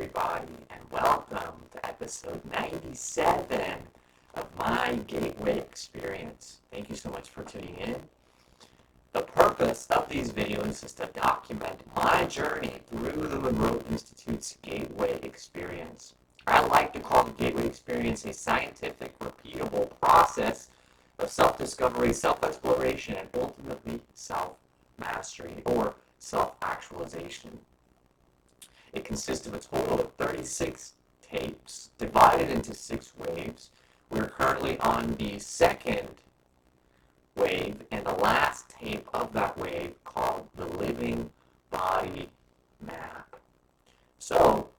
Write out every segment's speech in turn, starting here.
everybody, and welcome to episode 97 of my Gateway Experience. Thank you so much for tuning in. The purpose of these videos is to document my journey through the Monroe Institute's Gateway Experience. I like to call the Gateway Experience a scientific, repeatable process of self-discovery, self-exploration, and ultimately self-mastery or self-actualization. It consists of a total of 36 tapes divided into 6 waves. We're currently on the second wave and the last tape of that wave called the Living Body Map. So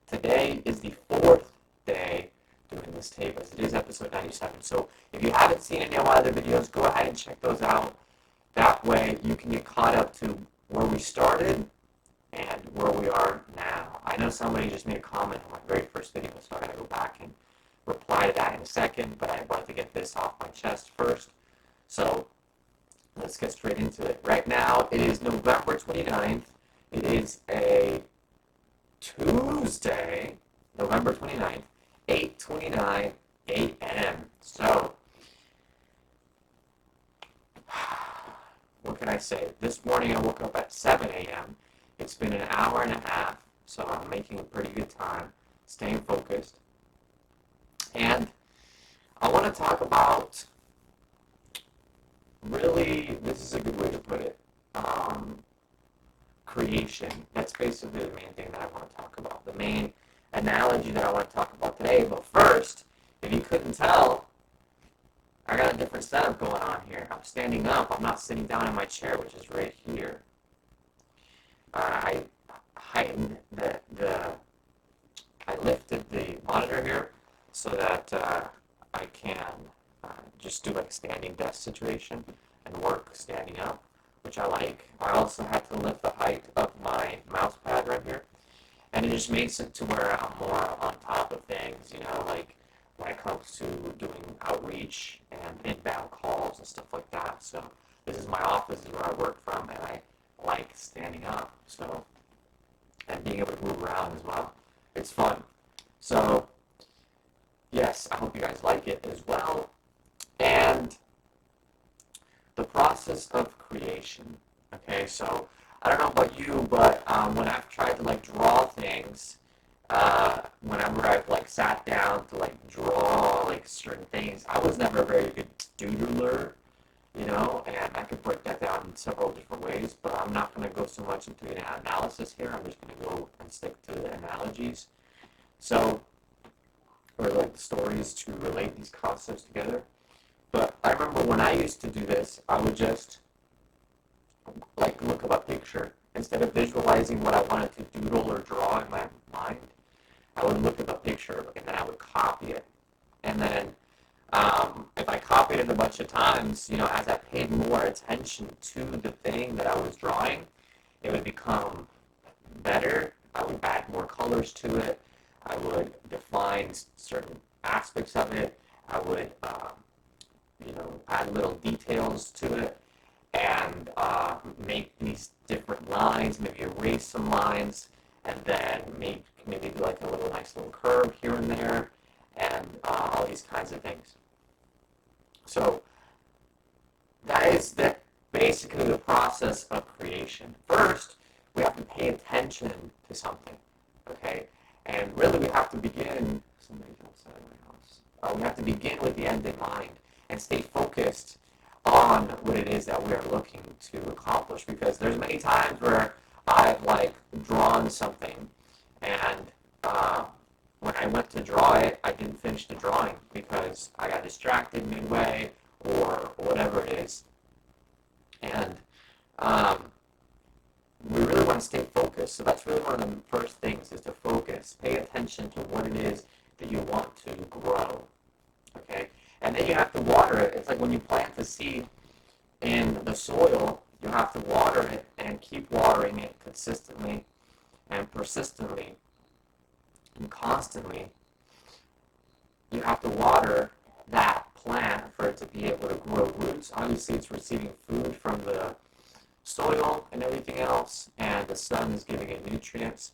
today is the 4th day doing this tape, as it is episode 97. So if you haven't seen any of my other videos, go ahead and check those out. That way you can get caught up to where we started and where we are now. I know somebody just made a comment on my very first video, so I'm going to go back and reply to that in a second, but I want to get this off my chest first. So let's get straight into it. Right now, it is November 29th. It is a Tuesday, November 29th, 8:29 a.m. So, what can I say? This morning I woke up at 7 a.m. It's been an hour and a half, so I'm making a pretty good time, staying focused. And I want to talk about, really, this is a good way to put it, creation. That's basically the main thing that I want to talk about, the main analogy that I want to talk about today. But first, if you couldn't tell, I got a different setup going on here. I'm standing up. I'm not sitting down in my chair, which is right here. I heightened I lifted the monitor here so that I can just do like a standing desk situation and work standing up, which I like. I also had to lift the height of my mouse pad right here, and it just makes it to where I'm more on top of things, like when it comes to doing outreach and inbound calls and stuff like that. So this is my office, this is where I work from, and I like standing up, so, and being able to move around as well. It's fun. So yes, I hope you guys like it as well. And the process of creation. Okay, so I don't know about you, but when I've tried to draw things, whenever I've sat down to draw certain things, I was never a very good doodler, and I could break that down in several different ways, but I'm not going to go so much into an analysis here. I'm just going to go and stick to the analogies. So, or the stories to relate these concepts together. But I remember when I used to do this, I would just look up a picture. Instead of visualizing what I wanted to doodle or draw in my mind, I would look at the picture and then I would copy it. And then if I copied it a bunch of times, as I paid more attention to the thing that I was drawing, it would become better. I would add more colors to it. I would define certain aspects of it. I would, add little details to it and make these different lines, maybe erase some lines, and then maybe do a little nice little curve here and there, and all these kinds of things. So that is basically the process of creation. First, we have to pay attention to something, okay? And really, we have to begin. Somebody's outside of my house. We have to begin with the end in mind and stay focused on what it is that we are looking to accomplish. Because there's many times where I've drawn something, and when I went to draw it, I didn't finish the drawing because I got distracted midway or whatever it is. And we really want to stay focused. So that's really one of the first things, is to focus. Pay attention to what it is that you want to grow. Okay? And then you have to water it. It's like when you plant the seed in the soil, you have to water it and keep watering it consistently and persistently and constantly. You have to water that plant for it to be able to grow roots. Obviously, it's receiving food from the soil and everything else, and the sun is giving it nutrients.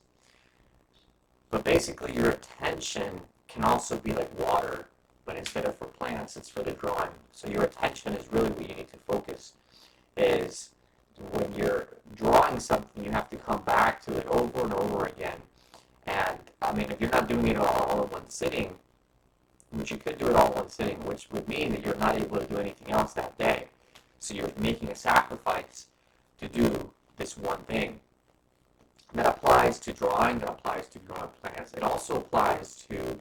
But basically, your attention can also be like water, but instead of for plants, it's for the drawing. So your attention is really what you need to focus. Is when you're drawing something, you have to come back to it over and over again. And I mean, if you're not doing it all in one sitting, which you could do it all in one sitting, which would mean that you're not able to do anything else that day. So you're making a sacrifice to do this one thing. That applies to drawing, that applies to growing plants. It also applies to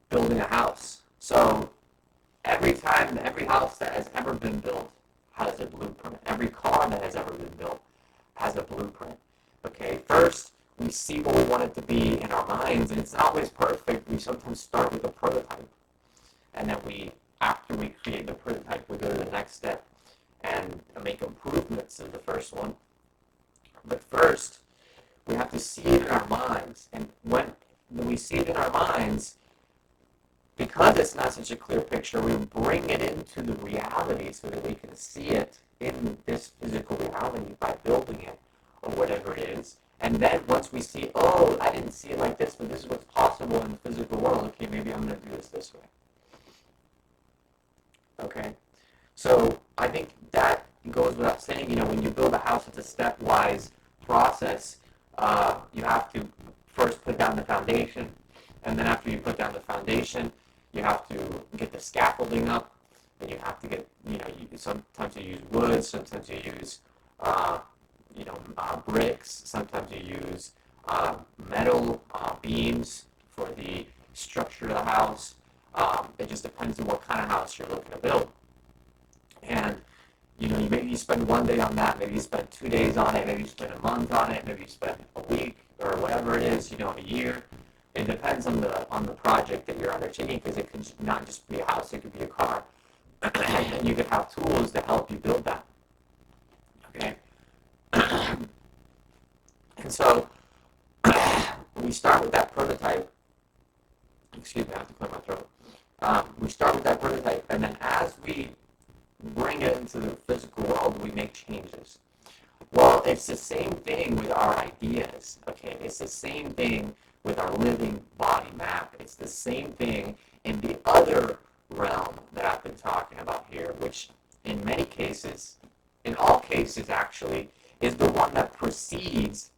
building a house. So every house that has ever been built has a blueprint. Every car that has ever been built has a blueprint. Okay, first we see what we want it to be in our minds, and it's not always perfect. We sometimes start with a prototype, and then after we create the prototype, we go to the next step and make improvements to the first one. But first, we have to see it in our minds. And when we see it in our minds, because it's not such a clear picture, we bring it into the reality so that we can see it in this physical reality by building it or whatever it is. And then once we see, oh, I didn't see it like this, but this is what's possible in the physical world. Okay, maybe I'm going to do this way. Okay, so I think that goes without saying. When you build a house, it's a stepwise process. You have to first put down the foundation, and then after you put down the foundation, you have to get the scaffolding up, and you have to get, sometimes you use wood, sometimes you use, bricks, sometimes you use metal beams for the structure of the house. It just depends on what kind of house you're looking to build. And, maybe you spend one day on that, maybe you spend 2 days on it, maybe you spend a month on it, maybe you spend a week or whatever it is, a year. It depends on the project that you're undertaking, because it could not just be a house, it could be a car. And you could have tools to help you build that. Okay? And so we start with that prototype. Excuse me, I have to clear my throat. We start with that prototype, and then as we bring it into the physical world, we make changes. Well, it's the same thing with our ideas, okay? It's the same thing with our living body map. It's the same thing in the other realm that I've been talking about here, which in many cases, in all cases actually, is the one that precedes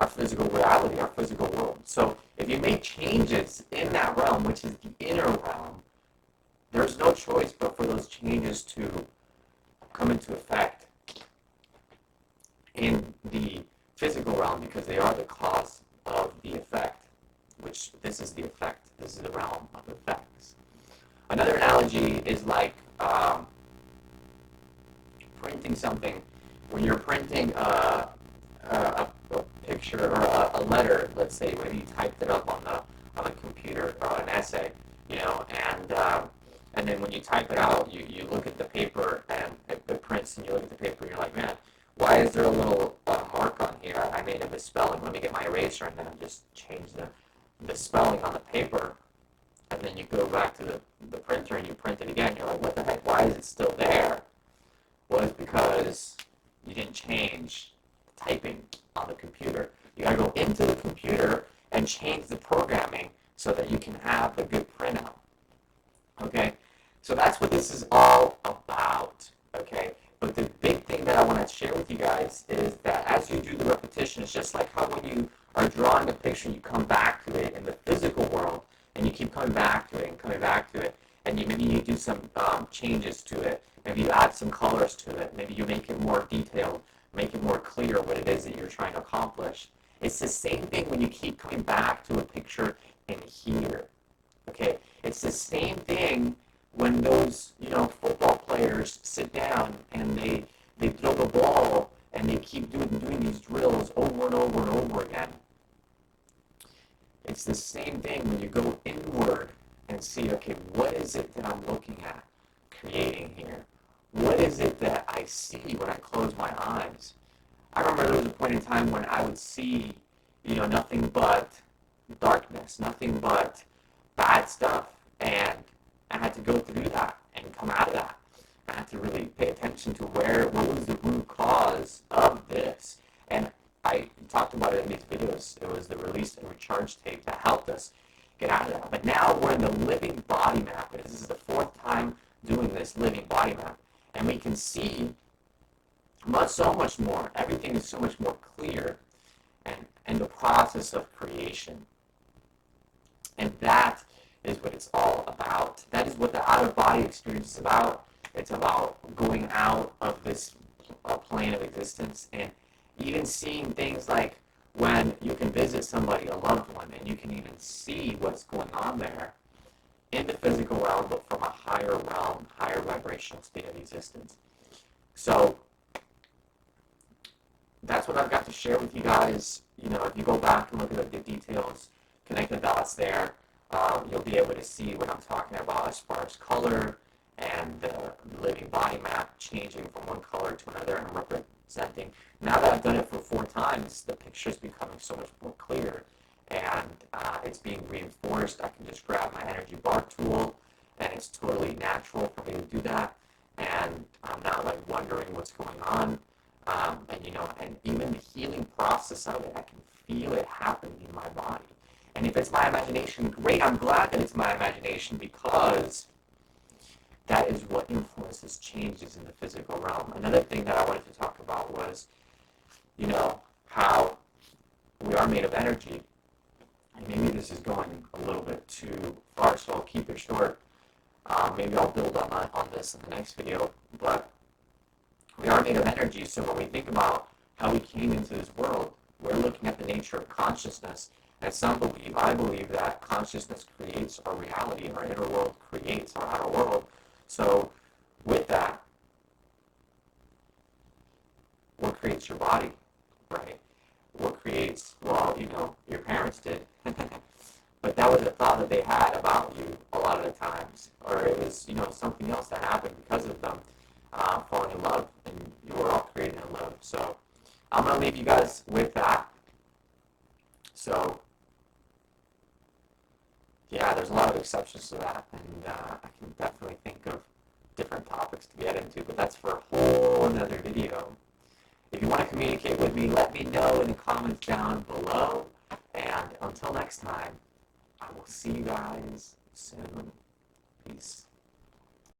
our physical reality, our physical world. So if you make changes in that realm, which is the inner realm, there's no choice but for those changes to come into effect in the physical realm, because they are the cause of the effect, which this is the effect. This is the realm of effects. Another analogy is like printing something. When you're printing a picture or a letter, let's say, maybe you typed it up on a computer or an essay, and then when you type it out, you look at the paper and it prints, and you look at the paper and you're like, man, why is there a little mark on here? I made a misspelling. Let me get my eraser, and then I just change the spelling on the paper. And then you go back to the printer and you print it again. You're like, what the heck? Why is it still there? Well, it's because you didn't change the typing on the computer. You got to go into the computer and change the programming so that you can have the good printout. Okay? So that's what this is all about. Okay? But the big thing that I want to share with you guys is that as you do the repetition, it's just like how when you are drawing a picture, you come back to it in the physical world, and you keep coming back to it and coming back to it, and maybe you do some changes to it. Maybe you add some colors to it. Maybe you make it more detailed, make it more clear what it is that you're trying to accomplish. It's the same thing when you keep coming back to a picture in here. Okay? It's the same thing when those, football players sit down and they throw the ball and they keep doing these drills over and over and over again. It's the same thing when you go inward and see, okay, what is it that I'm looking at creating here? What is it that I see when I close my eyes? I remember there was a point in time when I would see, nothing but darkness, nothing but bad stuff, and I had to go through that and come out of that. I had to really pay attention to what was the root cause of this. And I talked about it in these videos. It was the release and recharge tape that helped us get out of that. But now we're in the living body map. This is the fourth time doing this living body map. And we can see so much more. Everything is so much more clear and the process of creation. And that is what it's all about. That is what the out-of-body experience is about. It's about going out of this plane of existence and even seeing things like when you can visit somebody, a loved one, and you can even see what's going on there in the physical realm, but from a higher realm, higher vibrational state of existence. So that's what I've got to share with you guys. If you go back and look at the details, connect the dots there, you'll be able to see what I'm talking about as far as color and the living body map changing from one color to another and representing. Now that I've done it for 4 times, the picture's becoming so much more clear, and it's being reinforced. I can just grab my energy bar tool, and it's totally natural for me to do that, and I'm not wondering what's going on. And even the healing process of it, I can feel it happening in my body. And if it's my imagination, great. I'm glad that it's my imagination, because that is what influences changes in the physical realm. Another thing that I wanted to talk about was, how we are made of energy. And maybe this is going a little bit too far, so I'll keep it short. Maybe I'll build on this in the next video. But we are made of energy, so when we think about how we came into this world, we're looking at the nature of consciousness. And I believe that consciousness creates our reality, our inner world creates our outer world. So with that, what creates your body, right? What creates, your parents did. But that was a thought that they had about you a lot of the times. Or it was, something else that happened because of them falling in love. And you were all created in love. So I'm going to leave you guys with that. So, yeah, there's a lot of exceptions to that. And I can definitely think of different topics to get into. But that's for a whole another video. If you want to communicate with me, let me know in the comments down below. And until next time, I will see you guys soon. Peace.